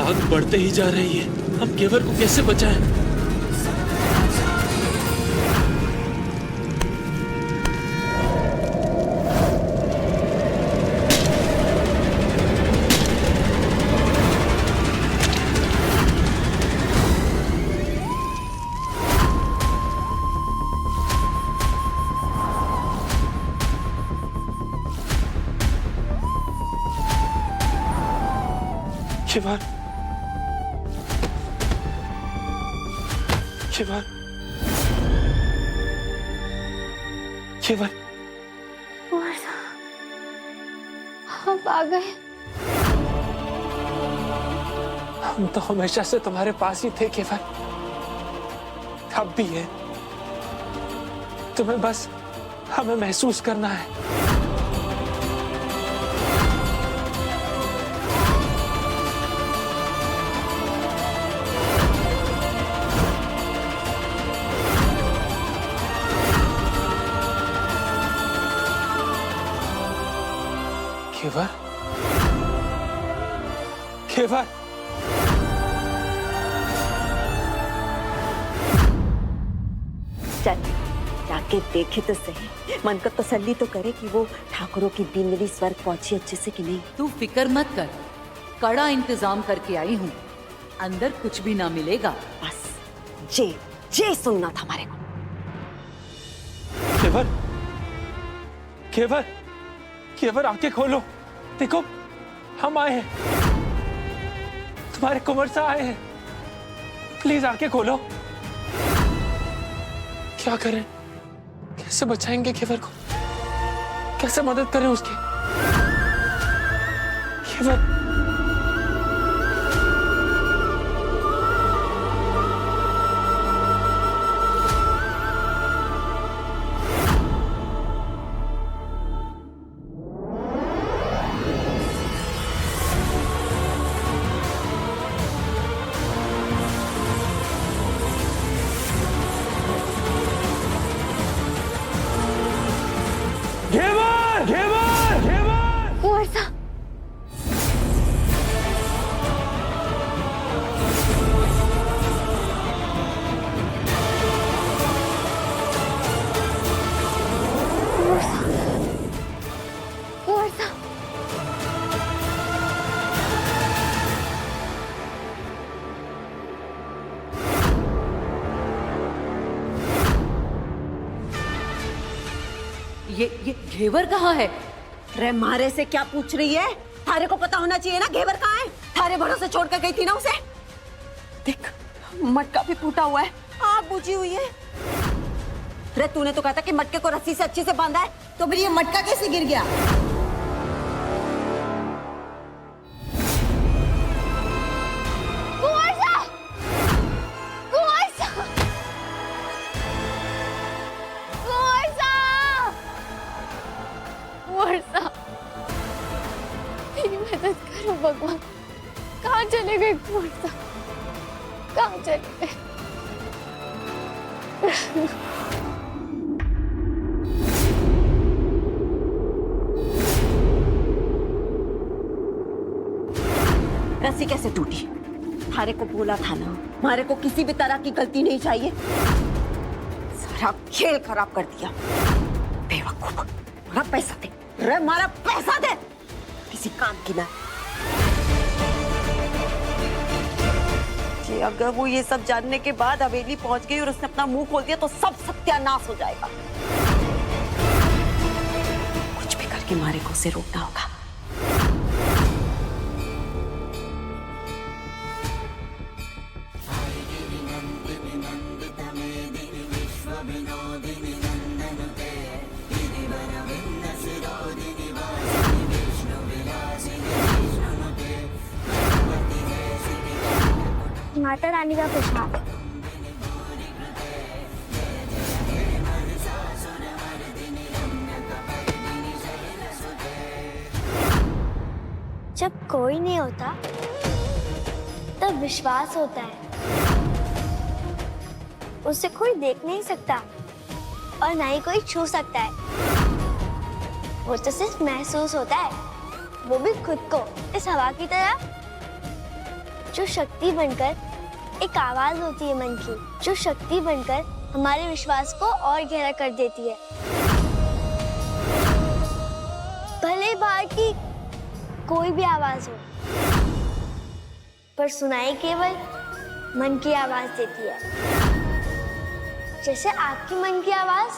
आग बढ़ते ही जा रही है, हम केवल को कैसे बचाएं? केवल केवल केवल हम आ गए। हम तो हमेशा से तुम्हारे पास ही थे केवल, अब भी है। तुम्हें बस हमें महसूस करना है। केवल केवल चल जाके देखे तो सही, मन को तसल्ली तो करे कि वो ठाकुरों की बीनली स्वर्ग पहुंची अच्छे से कि नहीं। तू फिक्र मत कर, कड़ा इंतजाम करके आई हूँ, अंदर कुछ भी ना मिलेगा। बस जे सुनना था हमारे को। केवल केवल केवल आंखें खोलो, देखो हम आए हैं, तुम्हारे कुंवर सा आए हैं। प्लीज आंखें खोलो। क्या करें, कैसे बचाएंगे केवल को, कैसे मदद करें उसकी? केवल कुंवर सा, कुंवर सा, ये घेवर कहाँ है? अरे मारे से क्या पूछ रही है? थारे को पता होना चाहिए ना घेवर कहाँ है। थारे भरोसे छोड़ कर गई थी ना उसे। देख मटका भी फूटा हुआ है, आग बुझी हुई है। अरे तूने तो कहा था कि मटके को रस्सी से अच्छे से बांधा है, तो फिर ये मटका कैसे गिर गया? कुंवर सा, कुंवर सा, कुंवर सा, कुंवर सा, मेरी मदद करो भगवान। कहाँ चले गए कुंवर सा, कहाँ चले गए? रस्सी कैसे टूटी? थारे को बोला था ना, हमारे को किसी भी तरह की गलती नहीं चाहिए। सारा खेल खराब कर दिया। बेवकूफ, हमारा पैसा दे, रे हमारा पैसा दे, किसी काम की ना। जी अगर वो ये सब जानने के बाद हवेली पहुंच गई और उसने अपना मुंह खोल दिया तो सब सत्यानाश हो जाएगा। कुछ भी करके मारे को उसे रोकना होगा। माता रानी का प्रसाद। जब कोई नहीं होता तब विश्वास होता है। उसे कोई देख नहीं सकता और ना ही कोई छू सकता है। वो तो सिर्फ महसूस होता है, वो भी खुद को इस हवा की तरह, जो शक्ति बनकर एक आवाज होती है मन की, जो शक्ति बनकर हमारे विश्वास को और गहरा कर देती है। भले बाहर की कोई भी आवाज हो, पर सुनाई केवल मन की आवाज देती है। जैसे आपकी मन की आवाज।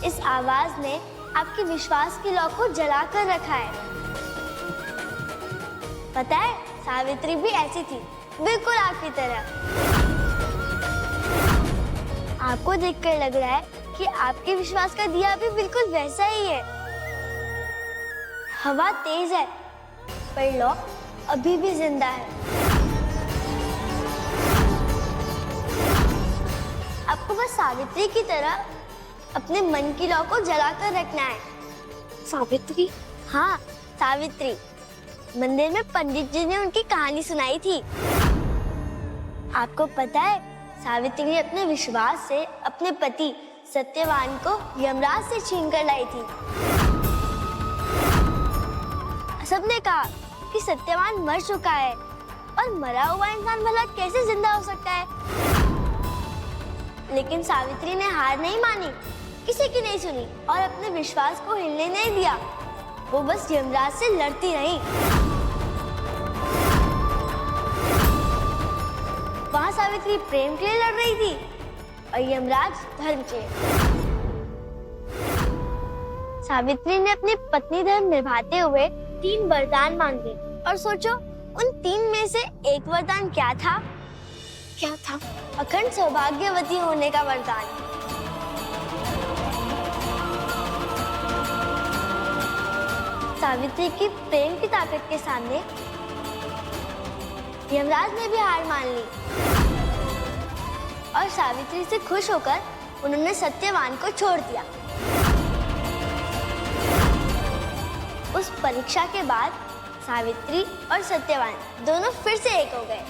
इस आवाज ने आपके विश्वास की लौ को जला कर रखा है। पता है, सावित्री भी ऐसी थी, बिल्कुल आपकी तरह। आपको देखकर लग रहा है कि आपके विश्वास का दिया भी बिल्कुल वैसा ही है। हवा तेज है, पर लौ अभी भी जिंदा है। आपको बस सावित्री की तरह अपने मन की लौ को जलाकर रखना है। सावित्री? हाँ, सावित्री। मंदिर में पंडित जी ने उनकी कहानी सुनाई थी। आपको पता है, सावित्री ने अपने विश्वास से अपने पति सत्यवान को यमराज से छीन कर लाई थी। सबने कहा कि सत्यवान मर चुका है, और मरा हुआ इंसान भला कैसे जिंदा हो सकता है। लेकिन सावित्री ने हार नहीं मानी, किसी की नहीं सुनी और अपने विश्वास को हिलने नहीं दिया। वो बस यमराज से लड़ती रही। वहां सावित्री प्रेम के लिए लड़ रही थी और यमराज धर्म के। सावित्री ने अपनी पत्नी धर्म निभाते हुए 3 वरदान मांगे, और सोचो उन 3 में से एक वरदान क्या था? क्या था? अखंड सौभाग्यवती होने का वरदान। सावित्री की प्रेम की ताकत के सामने यमराज ने भी हार मान ली, और सावित्री से खुश होकर उन्होंने सत्यवान को छोड़ दिया। उस परीक्षा के बाद सावित्री और सत्यवान दोनों फिर से एक हो गए।